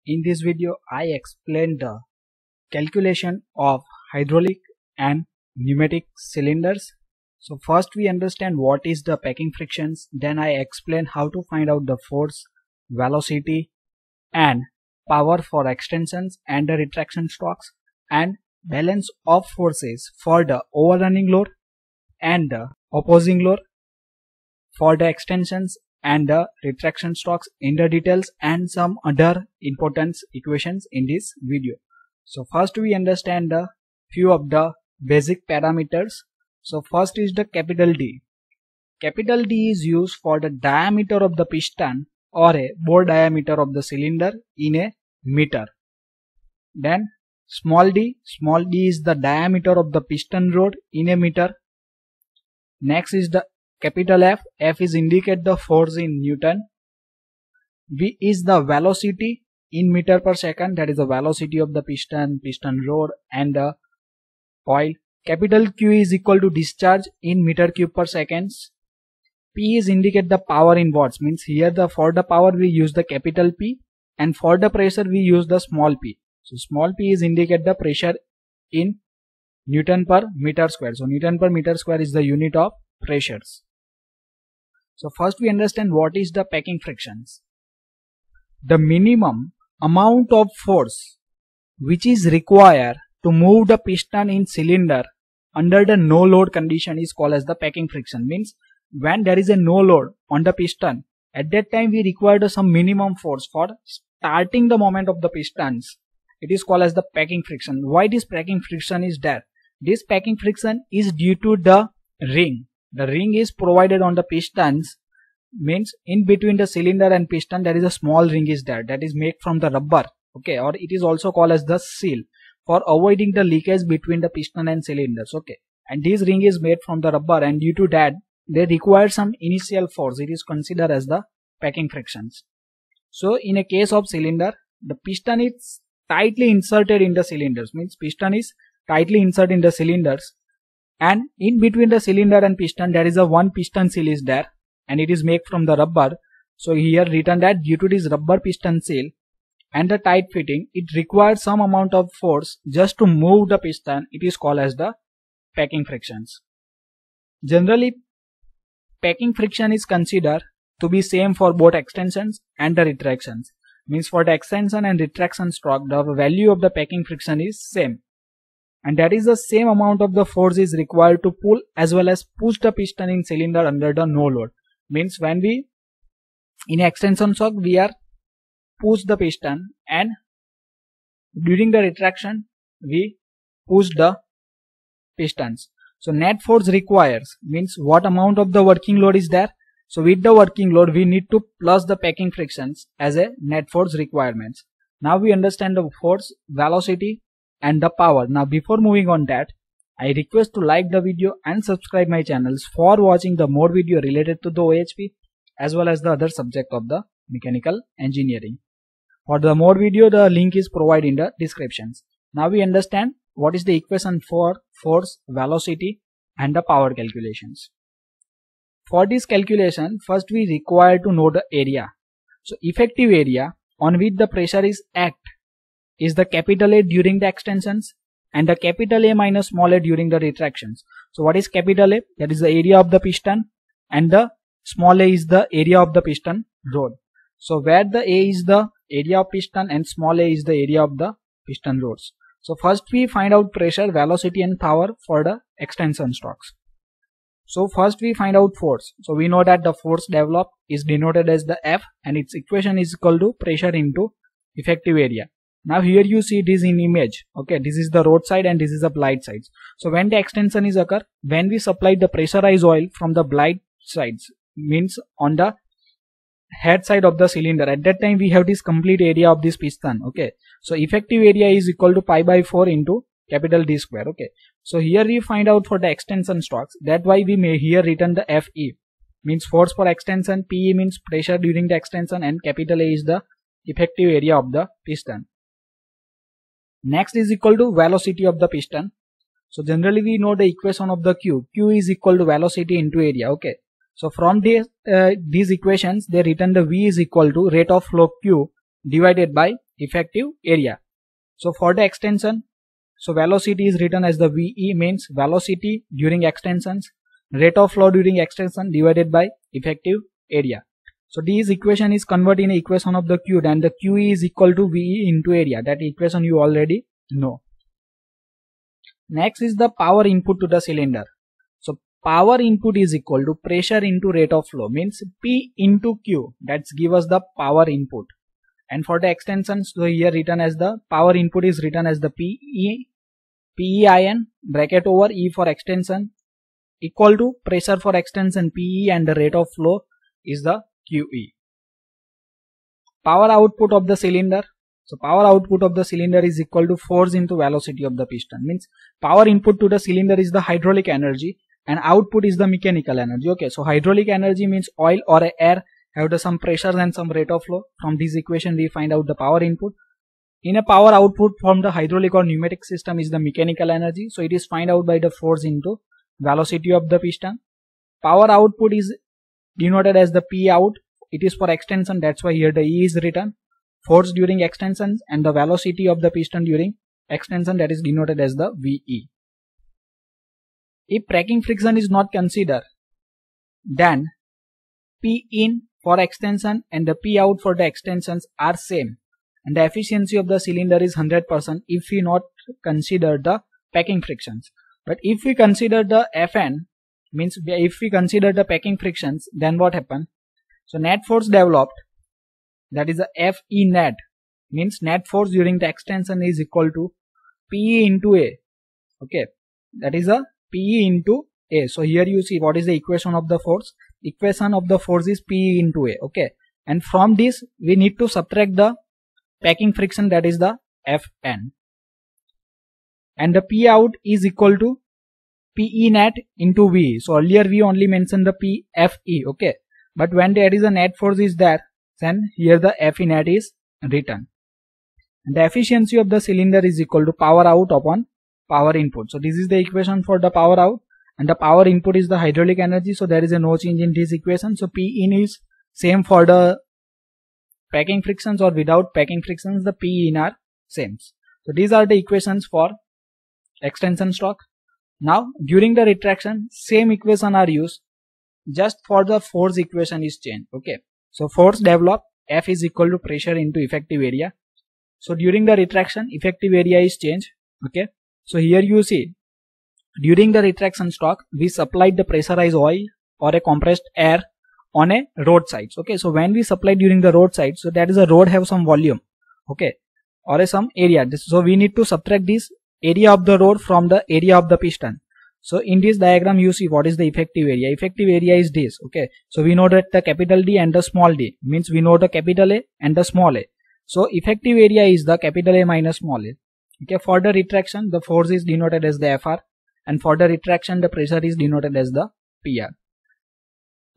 In this video, I explained the calculation of hydraulic and pneumatic cylinders. So first we understand what is the packing frictions, then I explain how to find out the force, velocity and power for extensions and the retraction strokes, and balance of forces for the overrunning load and the opposing load for the extensions and the retraction strokes in the details, and some other important equations in this video. So first we understand the few of the basic parameters. So first is the capital D. Capital D is used for the diameter of the piston or a bore diameter of the cylinder in a meter. Then small d is the diameter of the piston rod in a meter. Next is the capital F. F is indicate the force in Newton. V is the velocity in meter per second, that is the velocity of the piston rod and the oil. Capital Q is equal to discharge in meter cube per seconds. P is indicate the power in watts, means here for the power we use the capital P, and for the pressure we use the small p. So small p is indicate the pressure in Newton per meter square. So Newton per meter square is the unit of pressures. So first we understand what is the packing frictions. The minimum amount of force which is required to move the piston in cylinder under the no load condition is called as the packing friction. Means when there is a no load on the piston, at that time we require some minimum force for starting the movement of the pistons. It is called as the packing friction. Why this packing friction is there? This packing friction is due to the ring. The ring is provided on the pistons, means in between the cylinder and piston there is a small ring is there, that is made from the rubber, okay, or it is also called as the seal, for avoiding the leakage between the piston and cylinders, okay. And this ring is made from the rubber, and due to that they require some initial force. It is considered as the packing frictions. So in a case of cylinder, the piston is tightly inserted in the cylinders, means piston is tightly inserted in the cylinders, and in between the cylinder and piston there is a one piston seal is there, and it is made from the rubber. So here written that due to this rubber piston seal and the tight fitting, it requires some amount of force just to move the piston. It is called as the packing frictions. Generally, packing friction is considered to be same for both extensions and the retractions. Means for the extension and retraction stroke, the value of the packing friction is same, and that is the same amount of the force is required to pull as well as push the piston in cylinder under the no load. Means when we in extension stroke we are push the piston, and during the retraction we push the pistons. So net force requires, means what amount of the working load is there. So with the working load we need to plus the packing frictions as a net force requirements. Now we understand the force, velocity and the power. Now before moving on that, I request to like the video and subscribe my channels for watching the more video related to the OHP as well as the other subject of the mechanical engineering. For the more video, the link is provided in the descriptions. Now we understand what is the equation for force, velocity and the power calculations. For this calculation, first we require to know the area. So effective area on which the pressure is act is the capital A during the extensions and the capital A minus small a during the retractions. So what is capital A? That is the area of the piston, and the small a is the area of the piston rod. So where the A is the area of piston and small a is the area of the piston rods. So first we find out pressure, velocity and power for the extension strokes. So first we find out force. So we know that the force developed is denoted as the F, and its equation is equal to pressure into effective area. Now here you see this in image, okay, this is the rod side and this is the blade sides. So when the extension is occur, when we supply the pressurized oil from the blade sides, means on the head side of the cylinder, at that time we have this complete area of this piston, okay. So effective area is equal to pi by 4 into capital D square, okay. So here we find out for the extension strokes, that why we may here written the FE, means force for extension, PE means pressure during the extension, and capital A is the effective area of the piston. Next is equal to velocity of the piston. So generally we know the equation of the Q. Q is equal to velocity into area, okay. So from these equations they written the V is equal to rate of flow Q divided by effective area. So for the extension, so velocity is written as the VE, means velocity during extensions, rate of flow during extension divided by effective area. So this equation is converted in equation of the Q, and the QE is equal to VE into area. That equation you already know. Next is the power input to the cylinder. So power input is equal to pressure into rate of flow, means P into Q. That's give us the power input. And for the extensions, so here written as the power input is written as the PEIN bracket over E for extension equal to pressure for extension PE and the rate of flow is the QE. Power output of the cylinder. So power output of the cylinder is equal to force into velocity of the piston. Means power input to the cylinder is the hydraulic energy and output is the mechanical energy. Okay, so hydraulic energy means oil or air have some pressure and some rate of flow. From this equation we find out the power input. In a power output from the hydraulic or pneumatic system is the mechanical energy. So it is find out by the force into velocity of the piston. Power output is denoted as the P out. It is for extension. That's why here the E is written. Force during extension and the velocity of the piston during extension, that is denoted as the VE. If cracking friction is not considered, then P in for extension and the P out for the extensions are same, and the efficiency of the cylinder is 100% if we not consider the packing frictions. But if we consider the FN, means if we consider the packing frictions, then what happen? So net force developed, that is the FE net, means net force during the extension is equal to PE into A. Okay, that is a PE into A. So here you see what is the equation of the force. Equation of the force is PE into A. Okay, and from this we need to subtract the packing friction, that is the FN, and the P out is equal to PE net into V. So earlier we only mentioned the PFE. Okay, but when there is a net force is there, then here the FE net is written. And the efficiency of the cylinder is equal to power out upon power input. So this is the equation for the power out, and the power input is the hydraulic energy. So there is a no change in this equation. So P in is same for the packing frictions or without packing frictions, the P in are same. So these are the equations for extension stroke. Now during the retraction, same equation are used, just for the force equation is changed. Okay, so force developed, F is equal to pressure into effective area. So during the retraction, effective area is changed. Okay, so here you see during the retraction stroke we supplied the pressurized oil or a compressed air on a road sides. Okay, so when we supply during the road side, so that is a road have some volume, okay, or some area. So we need to subtract this area of the road from the area of the piston. So in this diagram you see what is the effective area. Effective area is this. Okay, so we know that the capital D and the small d, means we know the capital A and the small a. So effective area is the capital A minus small a. Okay, for the retraction the force is denoted as the FR, and for the retraction the pressure is denoted as the PR.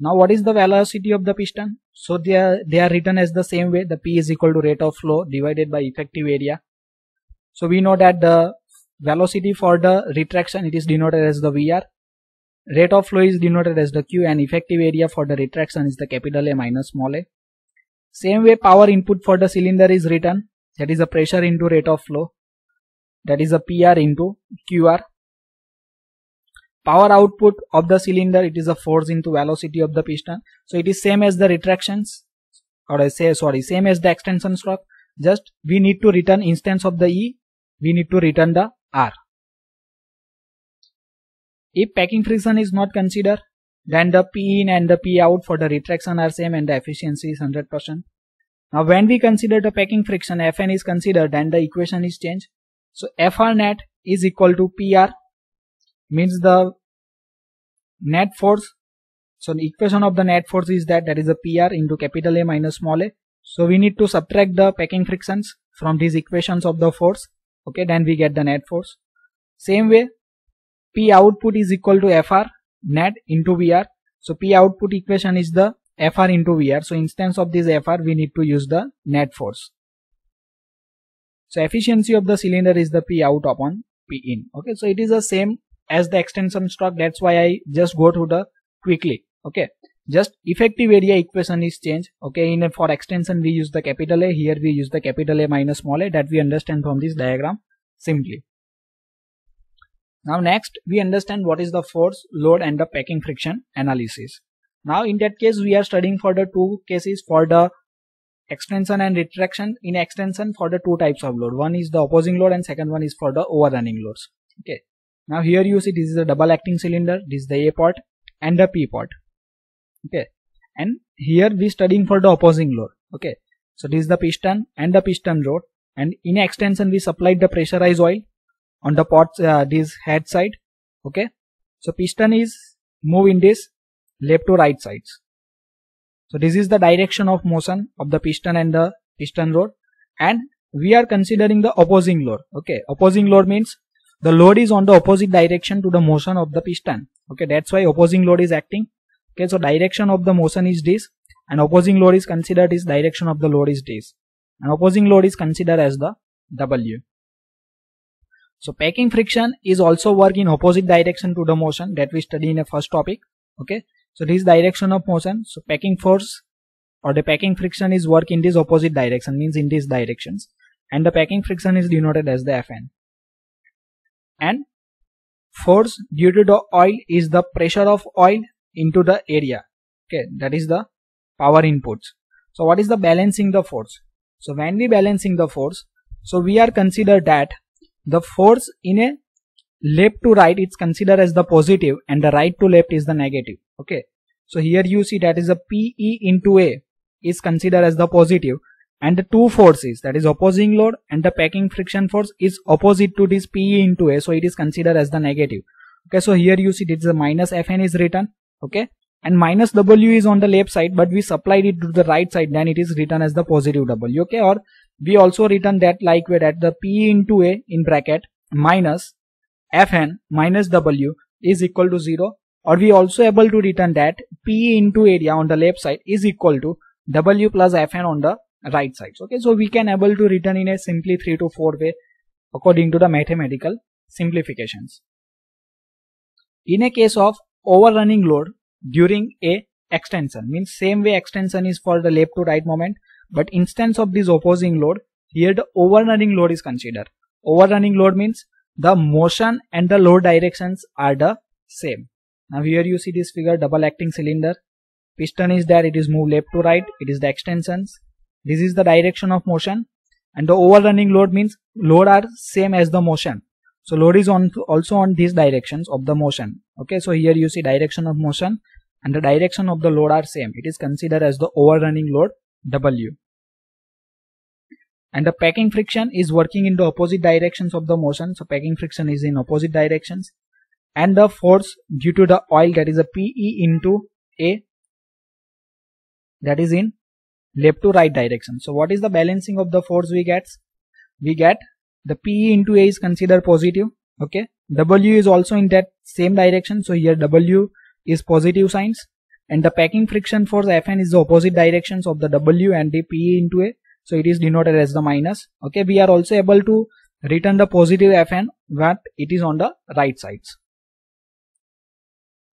Now what is the velocity of the piston? So they are written as the same way. The P is equal to rate of flow divided by effective area. So we know that the velocity for the retraction, it is denoted as the VR. Rate of flow is denoted as the Q, and effective area for the retraction is the capital A minus small a. Same way power input for the cylinder is written, that is the pressure into rate of flow, that is the PR into QR. Power output of the cylinder, it is a force into velocity of the piston. So it is same as the retractions, or I say sorry, same as the extension stroke. Just we need to return instance of the E, we need to return the R. If packing friction is not considered, then the P in and the P out for the retraction are same and the efficiency is 100%. Now when we consider the packing friction, Fn is considered, then the equation is changed. So Fr net is equal to PR, means the net force. So the equation of the net force is that is the PR into capital A minus small a. So we need to subtract the packing frictions from these equations of the force. Okay, then we get the net force. Same way, P output is equal to FR net into VR. So P output equation is the FR into VR. So instance of this FR, we need to use the net force. So efficiency of the cylinder is the P out upon P in. Okay, so it is the same as the extension stroke. That's why I just go through the quickly. Okay, Just effective area equation is changed. Okay, for extension we use the capital A, here we use the capital A minus small a, that we understand from this diagram simply. Now next we understand what is the force, load and the packing friction analysis. Now in that case we are studying for the two cases, for the extension and retraction. In extension, for the two types of load, one is the opposing load and second one is for the overrunning loads. Okay, now here you see this is a double acting cylinder, this is the A part and the P part. Okay, and here we studying for the opposing load. Okay, so this is the piston and the piston rod, and in extension we supplied the pressurized oil on the pot, this head side. Okay, so piston is move in this left to right sides. So this is the direction of motion of the piston and the piston rod, and we are considering the opposing load. Okay, opposing load means the load is on the opposite direction to the motion of the piston. Okay, that's why opposing load is acting. Okay, so direction of the motion is this, and opposing load is considered is direction of the load is this, and opposing load is considered as the W. So packing friction is also work in opposite direction to the motion that we study in a first topic. Okay, so this direction of motion, so packing force or the packing friction is work in this opposite direction, means in these directions, and the packing friction is denoted as the Fn. And force due to the oil is the pressure of oil into the area. Okay, that is the power inputs. So what is the balancing the force? So when we balancing the force, so we are consider that the force in a left to right is considered as the positive and the right to left is the negative. Okay, so here you see that is a PE into A is considered as the positive, and the two forces, that is opposing load and the packing friction force, is opposite to this PE into A, so it is considered as the negative. Okay, so here you see this is a minus Fn is written. Okay, and minus W is on the left side, but we supplied it to the right side, then it is written as the positive W. Okay, or we also written that like way that the PE into A in bracket minus Fn minus W is equal to 0, or we also able to written that PE into area on the left side is equal to W plus Fn on the right side. Okay, so we can able to written in a simply 3 to 4 way according to the mathematical simplifications. In a case of overrunning load during a extension, means same way extension is for the left to right moment, but instance of this opposing load, here the overrunning load is considered. Overrunning load means the motion and the load directions are the same. Now here you see this figure, double acting cylinder, piston is there, it is moved left to right, it is the extensions, this is the direction of motion, and the overrunning load means load are same as the motion, so load is also on these directions of the motion. Okay, so here you see direction of motion and the direction of the load are same, it is considered as the overrunning load W. And the packing friction is working in the opposite directions of the motion, so packing friction is in opposite directions, and the force due to the oil, that is a PE into A, that is in left to right direction. So what is the balancing of the force we get? We get the PE into A is considered positive. Okay, W is also in that same direction, so here W is positive signs, and the packing friction force Fn is the opposite directions of the W and the PE into A, so it is denoted as the minus. Okay, we are also able to return the positive Fn, but it is on the right sides.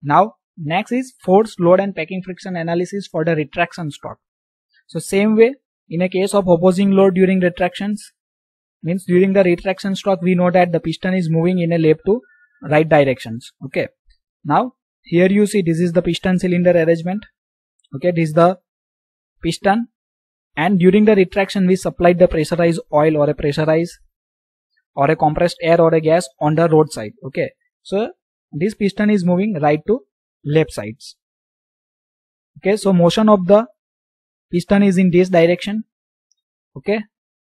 Now next is force, load and packing friction analysis for the retraction stroke. So same way, in a case of opposing load during retractions, means during the retraction stroke we know that the piston is moving in a left to right directions. Okay, now here you see this is the piston cylinder arrangement. Okay, this is the piston, and during the retraction we supplied the pressurized oil or a pressurized or a compressed air or a gas on the road side. Okay, so this piston is moving right to left sides. Okay, so motion of the piston is in this direction. Okay,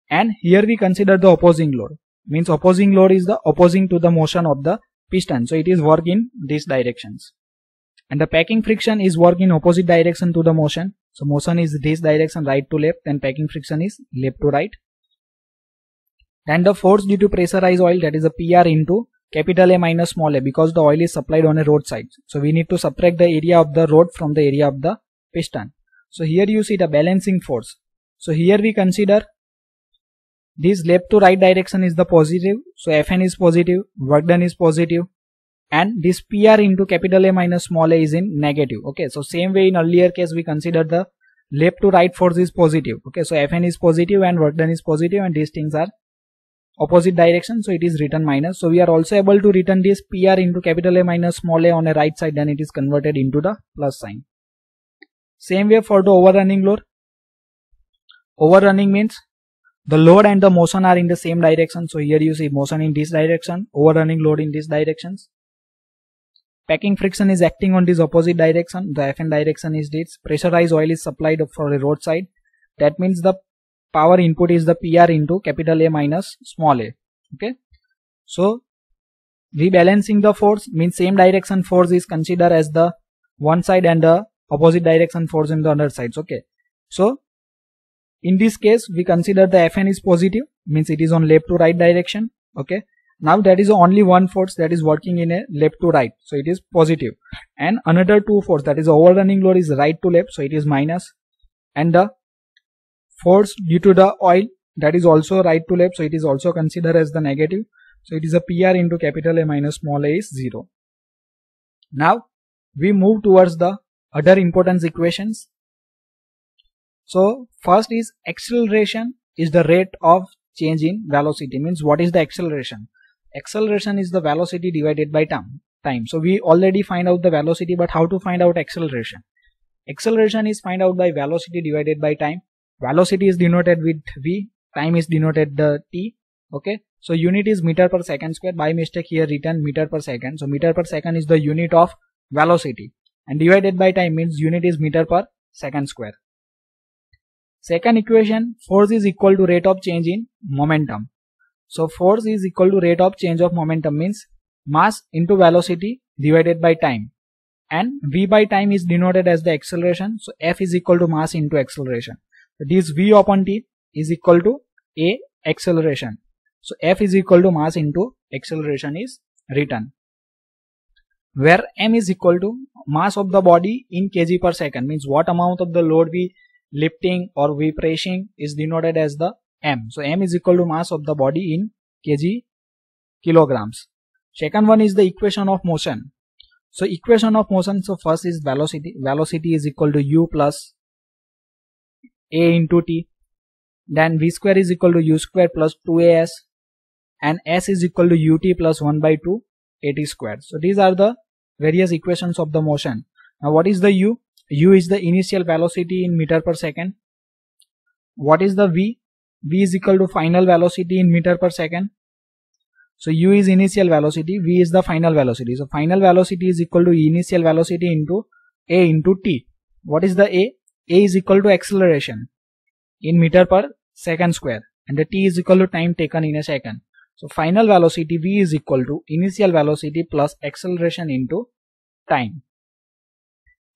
and here we consider the opposing load, means opposing load is the opposing to the motion of the piston, so it is work in these directions, and the packing friction is work in opposite direction to the motion, so motion is this direction, right to left, and packing friction is left to right. And the force due to pressurized oil, that is a PR into capital A minus small a, because the oil is supplied on a road side, so we need to subtract the area of the road from the area of the piston. So here you see the balancing force, so here we consider this left to right direction is the positive, so Fn is positive, work done is positive, and this PR into capital A minus small a is in negative. Okay, so same way in earlier case we consider the left to right force is positive. Okay, so Fn is positive and work done is positive, and these things are opposite direction, so it is written minus. So we are also able to return this PR into capital A minus small a on a right side, then it is converted into the plus sign. Same way for the overrunning load. Overrunning means the load and the motion are in the same direction. So here you see motion in this direction, overrunning load in these directions. Packing friction is acting on this opposite direction. The Fn direction is this. Pressurized oil is supplied for a roadside. That means the power input is the PR into capital A minus small a. Okay. So rebalancing the force means same direction force is considered as the one side and the opposite direction force in the other sides. Okay. So in this case we consider the Fn is positive, means it is on left to right direction. Okay. Now that is only one force that is working in a left to right, so it is positive, and another two force, that is overrunning load, is right to left, so it is minus, and the force due to the oil, that is also right to left, so it is also considered as the negative, so it is a PR into capital A minus small a is 0. Now we move towards the other importance equations. So first is acceleration is the rate of change in velocity, means what is the acceleration? Acceleration is the velocity divided by time. So we already find out the velocity, but how to find out acceleration? Acceleration is find out by velocity divided by time. Velocity is denoted with V, time is denoted the T. Okay, so unit is meter per second square. By mistake here written meter per second. So meter per second is the unit of velocity, and divided by time means unit is meter per second square. Second equation, force is equal to rate of change in momentum. So force is equal to rate of change of momentum means mass into velocity divided by time, and V by time is denoted as the acceleration. So F is equal to mass into acceleration. So this V upon T is equal to A acceleration. So F is equal to mass into acceleration is written, where M is equal to mass of the body in kg per second, means what amount of the load we lifting or we pressing is denoted as the M. So M is equal to mass of the body in kg kilograms. Second one is the equation of motion. So equation of motion, so first is velocity. Velocity is equal to U plus A into T. Then V square is equal to U square plus 2AS, and S is equal to UT plus 1 by 2 AT squared. So these are the various equations of the motion. Now what is the U? U is the initial velocity in meter per second. What is the V? V is equal to final velocity in meter per second. So U is initial velocity, V is the final velocity. So final velocity is equal to initial velocity into A into T. What is the A? A is equal to acceleration in meter per second square, and the T is equal to time taken in a second. So final velocity V is equal to initial velocity plus acceleration into time.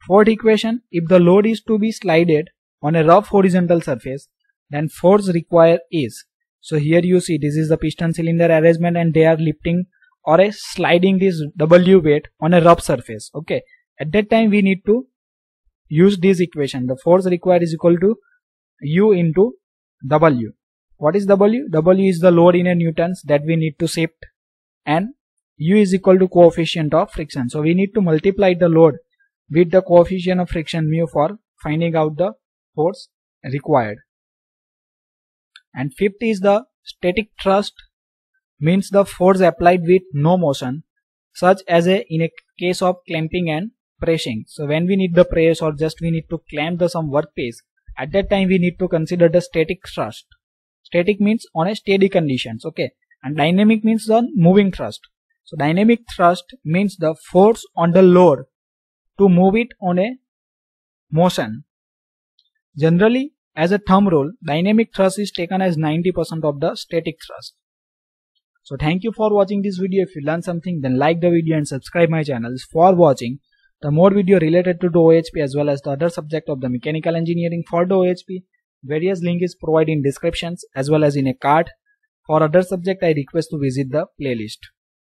Fourth equation, if the load is to be slided on a rough horizontal surface, then force required is. So here you see this is the piston cylinder arrangement, and they are lifting or sliding this W weight on a rough surface. Okay, at that time we need to use this equation. The force required is equal to U into W. What is W? W is the load in a newtons that we need to shift, and U is equal to coefficient of friction. So we need to multiply the load with the coefficient of friction mu for finding out the force required. And fifth is the static thrust, means the force applied with no motion, such as in a case of clamping and pressing. So when we need the press or just we need to clamp the some workpiece, at that time we need to consider the static thrust. Static means on a steady conditions, okay, and dynamic means the moving thrust. So dynamic thrust means the force on the load to move it on a motion. Generally, as a thumb rule, dynamic thrust is taken as 90% of the static thrust. So thank you for watching this video. If you learned something, then like the video and subscribe my channels for watching the more video related to the OHP as well as the other subject of the mechanical engineering for the OHP. Various link is provided in descriptions as well as in a card. For other subject, I request to visit the playlist.